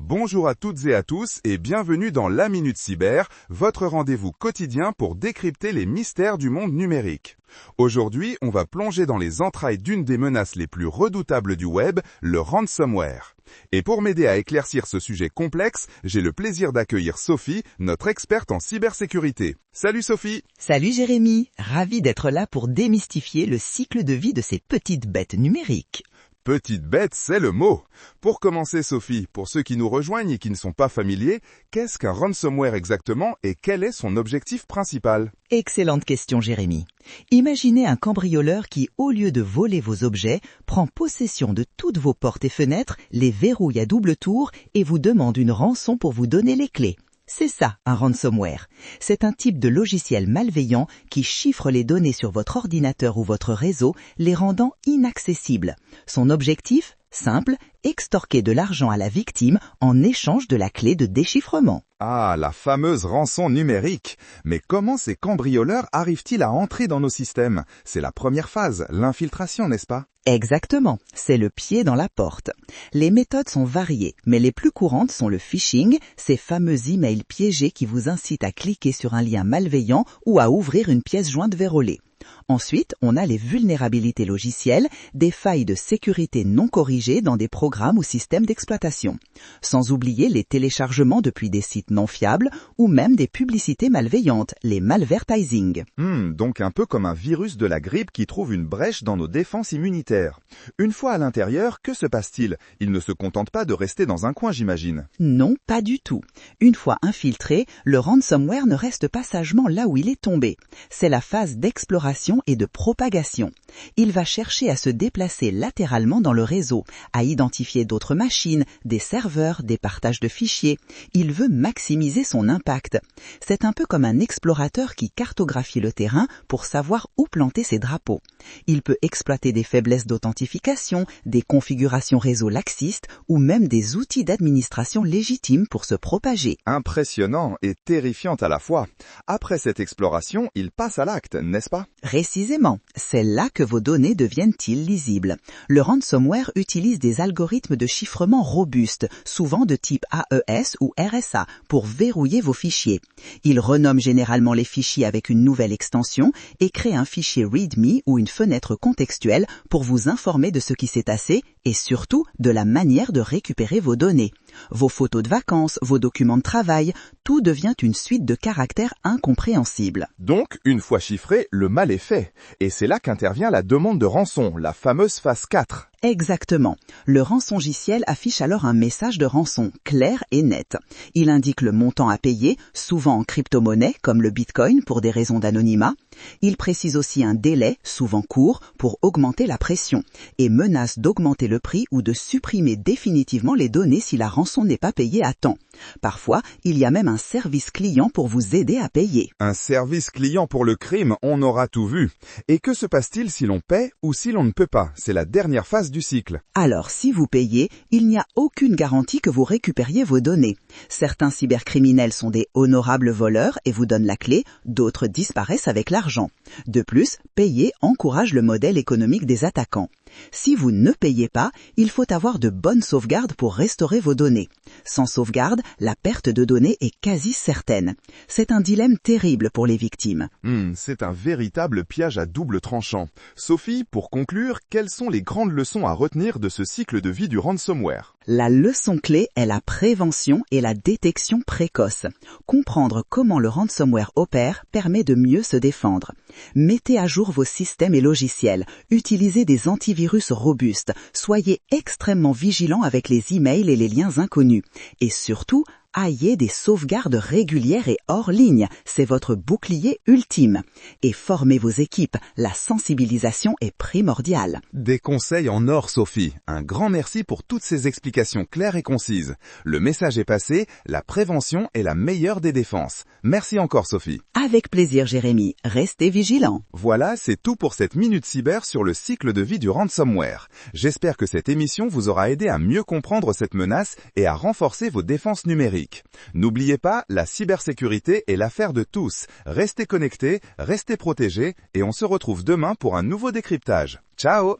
Bonjour à toutes et à tous et bienvenue dans la Minute Cyber, votre rendez-vous quotidien pour décrypter les mystères du monde numérique. Aujourd'hui, on va plonger dans les entrailles d'une des menaces les plus redoutables du web, le ransomware. Et pour m'aider à éclaircir ce sujet complexe, j'ai le plaisir d'accueillir Sophie, notre experte en cybersécurité. Salut Sophie! Salut Jérémy, ravi d'être là pour démystifier le cycle de vie de ces petites bêtes numériques. Petite bête, c'est le mot. Pour commencer Sophie, pour ceux qui nous rejoignent et qui ne sont pas familiers, qu'est-ce qu'un ransomware exactement et quel est son objectif principal? Excellente question Jérémy. Imaginez un cambrioleur qui, au lieu de voler vos objets, prend possession de toutes vos portes et fenêtres, les verrouille à double tour et vous demande une rançon pour vous donner les clés. C'est ça, un ransomware. C'est un type de logiciel malveillant qui chiffre les données sur votre ordinateur ou votre réseau, les rendant inaccessibles. Son objectif? Simple, extorquer de l'argent à la victime en échange de la clé de déchiffrement. Ah, la fameuse rançon numérique. Mais comment ces cambrioleurs arrivent-ils à entrer dans nos systèmes? C'est la première phase, l'infiltration, n'est-ce pas? Exactement, c'est le pied dans la porte. Les méthodes sont variées, mais les plus courantes sont le phishing, ces fameux emails piégés qui vous incitent à cliquer sur un lien malveillant ou à ouvrir une pièce jointe vérolée. Ensuite, on a les vulnérabilités logicielles, des failles de sécurité non corrigées dans des programmes ou systèmes d'exploitation. Sans oublier les téléchargements depuis des sites non fiables ou même des publicités malveillantes, les malvertising. Donc un peu comme un virus de la grippe qui trouve une brèche dans nos défenses immunitaires. Une fois à l'intérieur, que se passe-t-il? Il ne se contente pas de rester dans un coin, j'imagine. Non, pas du tout. Une fois infiltré, le ransomware ne reste pas sagement là où il est tombé. C'est la phase d'exploration et de propagation. Il va chercher à se déplacer latéralement dans le réseau, à identifier d'autres machines, des serveurs, des partages de fichiers. Il veut maximiser son impact. C'est un peu comme un explorateur qui cartographie le terrain pour savoir où planter ses drapeaux. Il peut exploiter des faiblesses d'authentification, des configurations réseau laxistes ou même des outils d'administration légitimes pour se propager. Impressionnant et terrifiant à la fois. Après cette exploration, il passe à l'acte, n'est-ce pas? Précisément, c'est là que vos données deviennent illisibles. Le ransomware utilise des algorithmes de chiffrement robustes, souvent de type AES ou RSA, pour verrouiller vos fichiers. Il renomme généralement les fichiers avec une nouvelle extension et crée un fichier README ou une fenêtre contextuelle pour vous informer de ce qui s'est passé et surtout de la manière de récupérer vos données. Vos photos de vacances, vos documents de travail, tout devient une suite de caractères incompréhensibles. Donc, une fois chiffré, le mal est fait. Et c'est là qu'intervient la demande de rançon, la fameuse phase 4. Exactement. Le rançongiciel affiche alors un message de rançon clair et net. Il indique le montant à payer, souvent en crypto-monnaie comme le Bitcoin pour des raisons d'anonymat. Il précise aussi un délai, souvent court, pour augmenter la pression et menace d'augmenter le prix ou de supprimer définitivement les données si la rançon n'est pas payée à temps. Parfois, il y a même un service client pour vous aider à payer. Un service client pour le crime, on aura tout vu. Et que se passe-t-il si l'on paie ou si l'on ne peut pas? C'est la dernière phase du cycle. Alors, si vous payez, il n'y a aucune garantie que vous récupériez vos données. Certains cybercriminels sont des honorables voleurs et vous donnent la clé, d'autres disparaissent avec l'argent. De plus, payer encourage le modèle économique des attaquants. Si vous ne payez pas, il faut avoir de bonnes sauvegardes pour restaurer vos données. Sans sauvegarde, la perte de données est quasi certaine. C'est un dilemme terrible pour les victimes. C'est un véritable piège à double tranchant. Sophie, pour conclure, quelles sont les grandes leçons à retenir de ce cycle de vie du ransomware? La leçon clé est la prévention et la détection précoce. Comprendre comment le ransomware opère permet de mieux se défendre. Mettez à jour vos systèmes et logiciels. Utilisez des antivirus robustes. Soyez extrêmement vigilants avec les emails et les liens inconnus. Et surtout, ayez des sauvegardes régulières et hors ligne. C'est votre bouclier ultime. Et formez vos équipes. La sensibilisation est primordiale. Des conseils en or, Sophie. Un grand merci pour toutes ces explications claires et concises. Le message est passé, la prévention est la meilleure des défenses. Merci encore, Sophie. Avec plaisir, Jérémy. Restez vigilants. Voilà, c'est tout pour cette Minute Cyber sur le cycle de vie du ransomware. J'espère que cette émission vous aura aidé à mieux comprendre cette menace et à renforcer vos défenses numériques. N'oubliez pas, la cybersécurité est l'affaire de tous. Restez connectés, restez protégés et on se retrouve demain pour un nouveau décryptage. Ciao!